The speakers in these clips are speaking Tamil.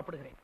சாப்பிடுகிறேன்.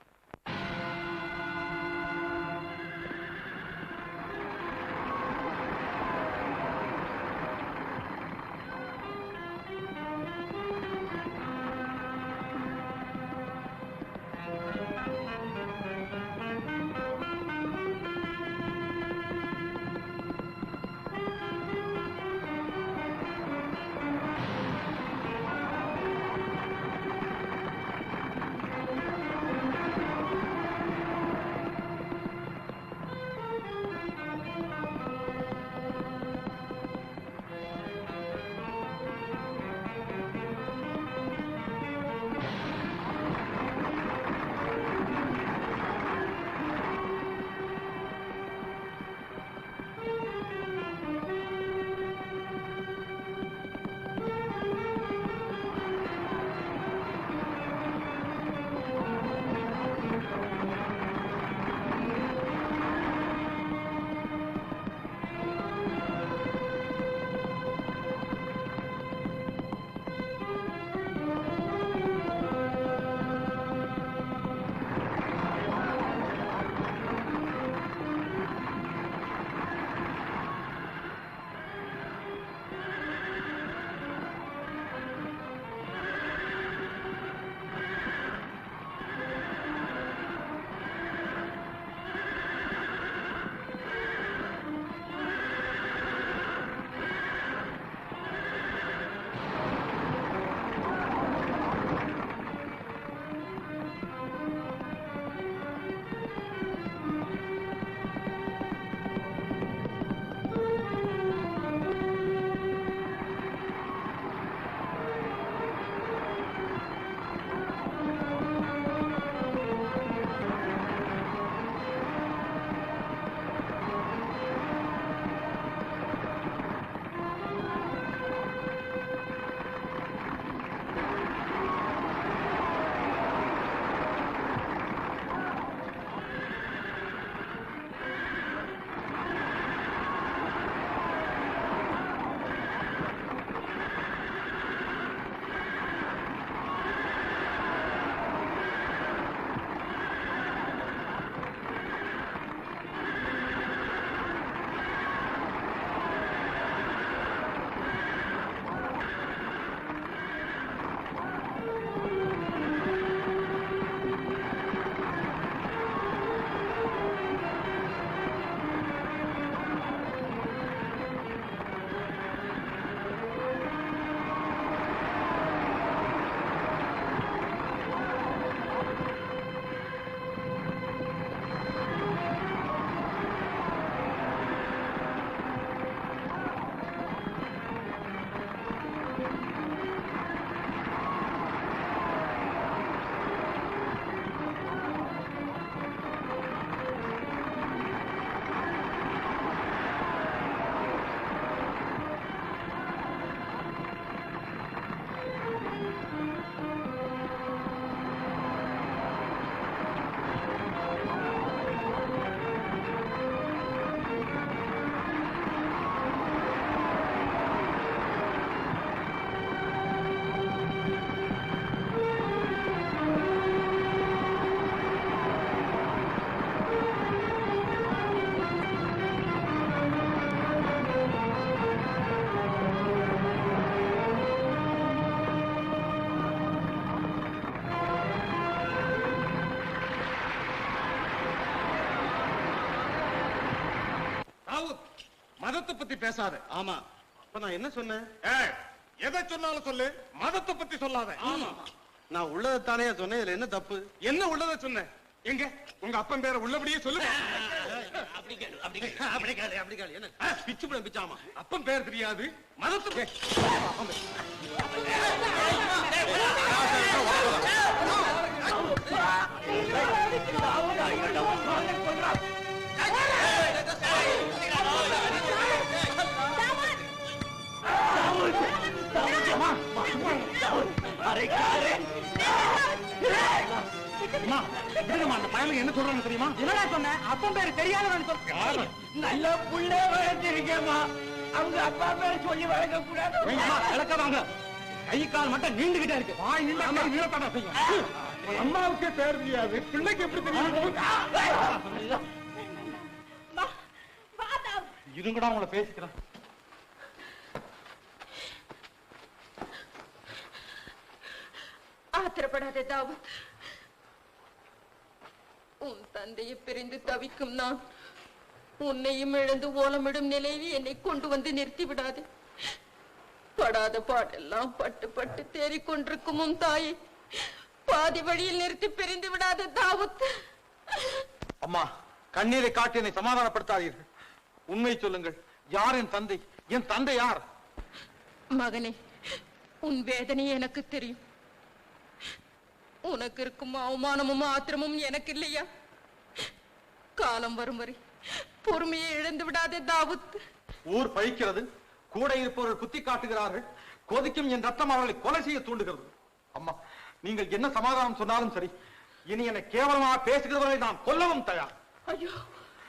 மதத்தை பத்தி பேசாத. ஆமா, அப்ப நான் என்ன சொன்னேன்? எதை சொன்னாலும் சொல்லு, மதத்தை பத்தி சொல்லாத. ஆமா, நான் உள்ளதைத்தானே சொன்னேன். இதுல என்ன தப்பு? என்ன உள்ளதை சொன்ன? எங்க உங்க அப்பன் பேரை உள்ளபடியே சொல்லு. என்ன பிச்சு படம் பிச்சாமா? அப்பன் பேர் தெரியாது, மதத்தை என்ன சொல்றாங்க தெரியுமா? என்னடா சொன்ன? அப்பன் பேரு தெரியாதவன் சொல்ற. நல்ல புள்ள வளர்த்திருக்கேம்மா, அவங்க அப்பா பேரை சொல்லி வளர்க்க கூடாது. விளக்க வாங்க. கை கால் மட்டும் நீண்டுகிட்டே இருக்கு. வாய் நீண்டா நீளத்தாடா செய்யும். அம்மாவுக்கே பேர் தெரியாது, பிள்ளைக்கு எப்படி தெரியும்? இருங்கடா உங்களை பேசிக்கிறேன். ஆத்திரப்படாதே தாவூத். உன் தந்தையை பிரிந்து தவிக்கும் நான் உன்னையும் இழந்து ஓலமிடும் நிலையில் என்னை கொண்டு வந்து நிறுத்தி விடாது. படாத பாடெல்லாம் பட்டு பட்டு தேறிக் கொண்டிருக்கும் உன் தாயை பாதி வழியில் நிறுத்தி பிரிந்து விடாத தாவூத். அம்மா, கண்ணீரை காட்டி என்னை சமாதானப்படுத்தாதீர்கள். உண்மை சொல்லுங்கள், யார் என் தந்தை? என் தந்தை யார்? மகனே, உன் வேதனை எனக்கு தெரியும். உனக்கு இருக்கும் அவமானமும் ஆத்திரமும் எனக்கு இல்லையா? காலம் வரும் வரை பொறுமையை இழந்து விடாதே தாவூத். ஊர் பழிக்கிறது, கூட இருப்பவர்கள் குத்தி காட்டுகிறார்கள், கொதிக்கும் என் ரத்தம் அவர்களை கொலை செய்ய தூண்டுகிறது. அம்மா, நீங்கள் என்ன சமாதானம் சொன்னாலும் சரி, இனி என்னை கேவலமாக பேசுகிறவர்களை நான் கொல்லவும் தயார். ஐயோ,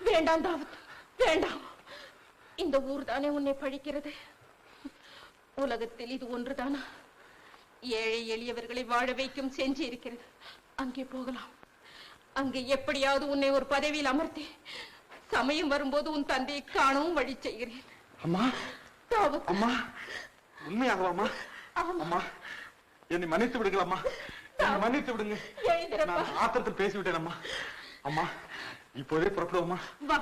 வேண்டாம் தாவூத், வேண்டாம். இந்த ஊர் தானே உன்னை பழிக்கிறது. உலகத்தில் இது ஒன்றுதானா ஏழை எளியவர்களை வாழ வைக்கும் செஞ்சு இருக்கிறது? அங்கே போகலாம். அங்கே எப்படியாவது உன்னை ஒரு பதவியில் அமர்த்தி சமயம் வரும்போது உன் தந்தையை காணவும் வழி செய்கிறேன். அம்மா, தாவூத். அம்மா, உண்மையாகவாமா? அம்மா, என்னை மன்னித்து விடுங்களம்மா, என்னை மன்னித்து விடுங்க. எழுந்திரப்பா. நான் ஆத்திரத்தில் பேசிவிட்டேன் அம்மா. அம்மா, இப்போதே புறப்படுவோமா? வா.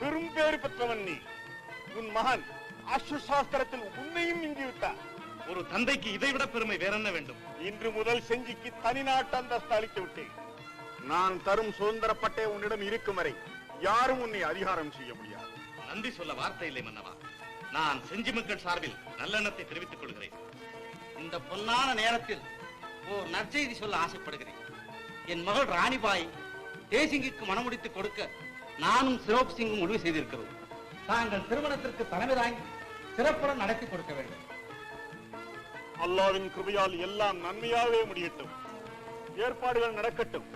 பெரும் பேறு பெற்றவன் நீ. உன் மகன் அஸ்வசாஸ்திரத்தில் உன்னையும் மிஞ்சி விட்டார். ஒரு தந்தைக்கு இதைவிட பெருமை வேற என்ன வேண்டும்? இன்று முதல் செஞ்சிக்கு தனி நாட்டு அந்தஸ்து அளித்து விட்டேன். நான் தரும் சுதந்திர பட்டை உன்னிடம் இருக்கும் வரை யாரும் உன்னை அதிகாரம் செய்ய முடியாது. நன்றி சொல்ல வார்த்தை இல்லை மன்னவா. நான் செஞ்சி மக்கள் சார்பில் நல்லெண்ணத்தை தெரிவித்துக் கொள்கிறேன். இந்த பொன்னான நேரத்தில் ஓர் நற்செய்தி சொல்ல ஆசைப்படுகிறேன். என் மகள் ராணிபாய் தேசிங்கிற்கு மனமுடித்து கொடுக்க நானும் சிரோப் சிங்கும் முடிவு செய்திருக்கிறோம். தாங்கள் திருமணத்திற்கு தலைமை தாங்கி சிறப்புடன் நடத்தி கொடுக்க வேண்டும். அல்லாவின் கிருபையால் எல்லாம் நன்மையாகவே முடியட்டும். ஏற்பாடுகள் நடக்கட்டும்.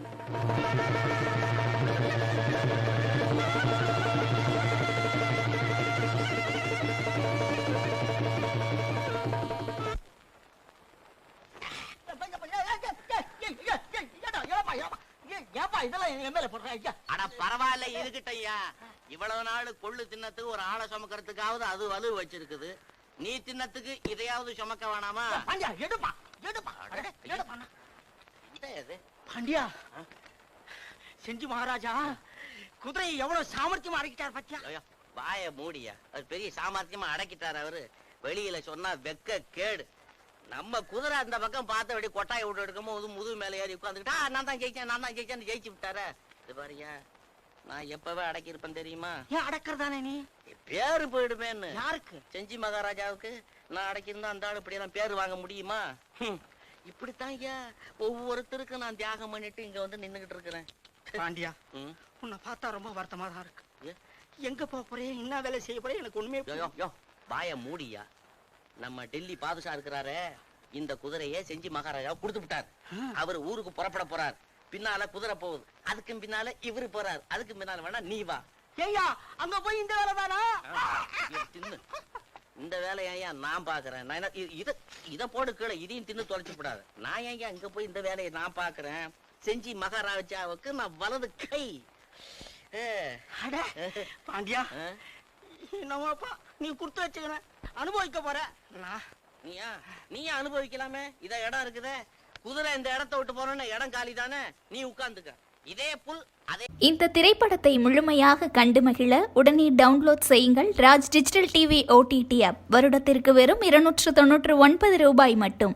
பரவாயில்ல இருக்கட்டையா. இவ்வளவு நாள் கொள்ளு தின்னத்துக்கு ஒரு ஆளை சுமக்கிறதுக்காவது அது வலு வச்சிருக்குது. நீ தின்னத்துக்கு இதையாவது சுமக்க வேணாமா? பாண்டியா, செஞ்சி மகாராஜா குதிரையை எவ்வளவு சாமர்த்தியமா அடக்கிட்டார் பத்தியா? வாய மூடியா, அது பெரிய சாமர்த்தியமா அடக்கிட்டார் அவரு. வெளியில சொன்னா வெக்க கேடு. நம்ம குதிரை அந்த பக்கம் பார்த்தபடி கொட்டாயை விட்டு எடுக்கும் போது முதுகு மேல ஏறி உட்காந்துக்கிட்டா நான் தான் ஜெயிச்சேன்னு ஜெயிச்சு விட்டார. இது பாரியா, நான் எப்பவே அடக்கி இருப்பேன் தெரியுமா? ஏன் அடக்கிறதானே நீ? பேரு போயிடுமேன்னு. யாருக்கு? செஞ்சி மகாராஜாவுக்கு. நான் அடக்கியிருந்தா அந்த ஆளு இப்படி எல்லாம் பேரு வாங்க முடியுமா? இப்படித்தான் ஐயா ஒவ்வொருத்தருக்கும் நான் தியாகம் பண்ணிட்டு இங்க வந்து நின்னுகிட்டு இருக்கிறேன். பாண்டியா, உன்னை பார்த்தா ரொம்ப வருத்தமா தான் இருக்கு. எங்க போறேன், என்ன வேலை செய்ய போறேன், எனக்கு ஒண்ணுமே. வாய மூடியா. நம்ம டெல்லி பாதுஷா இருக்கிறாரே, இந்த குதிரையை செஞ்சி மகாராஜா கொடுத்து விட்டார். அவர் ஊருக்கு புறப்பட போறார். பின்னால குதிரை போகுது, அதுக்கும் பின்னால இவரு போறார், அதுக்கு பின்னால வேணா நீ வா. ஏய்யா, அங்க போய் இந்த வேலை தானா? தின்னு. இந்த வேலையா நான் பாக்குறேன். நான் இத போடு கீழே, இதையும் தின்னு தொலைச்சு விடாது. நான் ஏன் அங்க போய் இந்த வேலையை நான் பாக்குறேன்? செஞ்சி மகாராஜாவுக்கு நான் வலது கை. பாண்டியா, என்னமாப்பா நீ குடுத்து வச்சுக்கிறேன், அனுபவிக்க போற. நீ அனுபவிக்கலாமே. இத இடம் இருக்குதே, குதிரை இந்த இடத்தை விட்டு போறோன்னு இடம் காலி தானே, நீ உட்கார்ந்துக்க. இதே புல் அதே. இந்த திரைப்படத்தை முழுமையாக கண்டு மகிழ உடனே டவுன்லோட் செய்யுங்கள் Raj digital TV OTT app. வருடத்திற்கு வெறும் 299 ரூபாய் மட்டும்.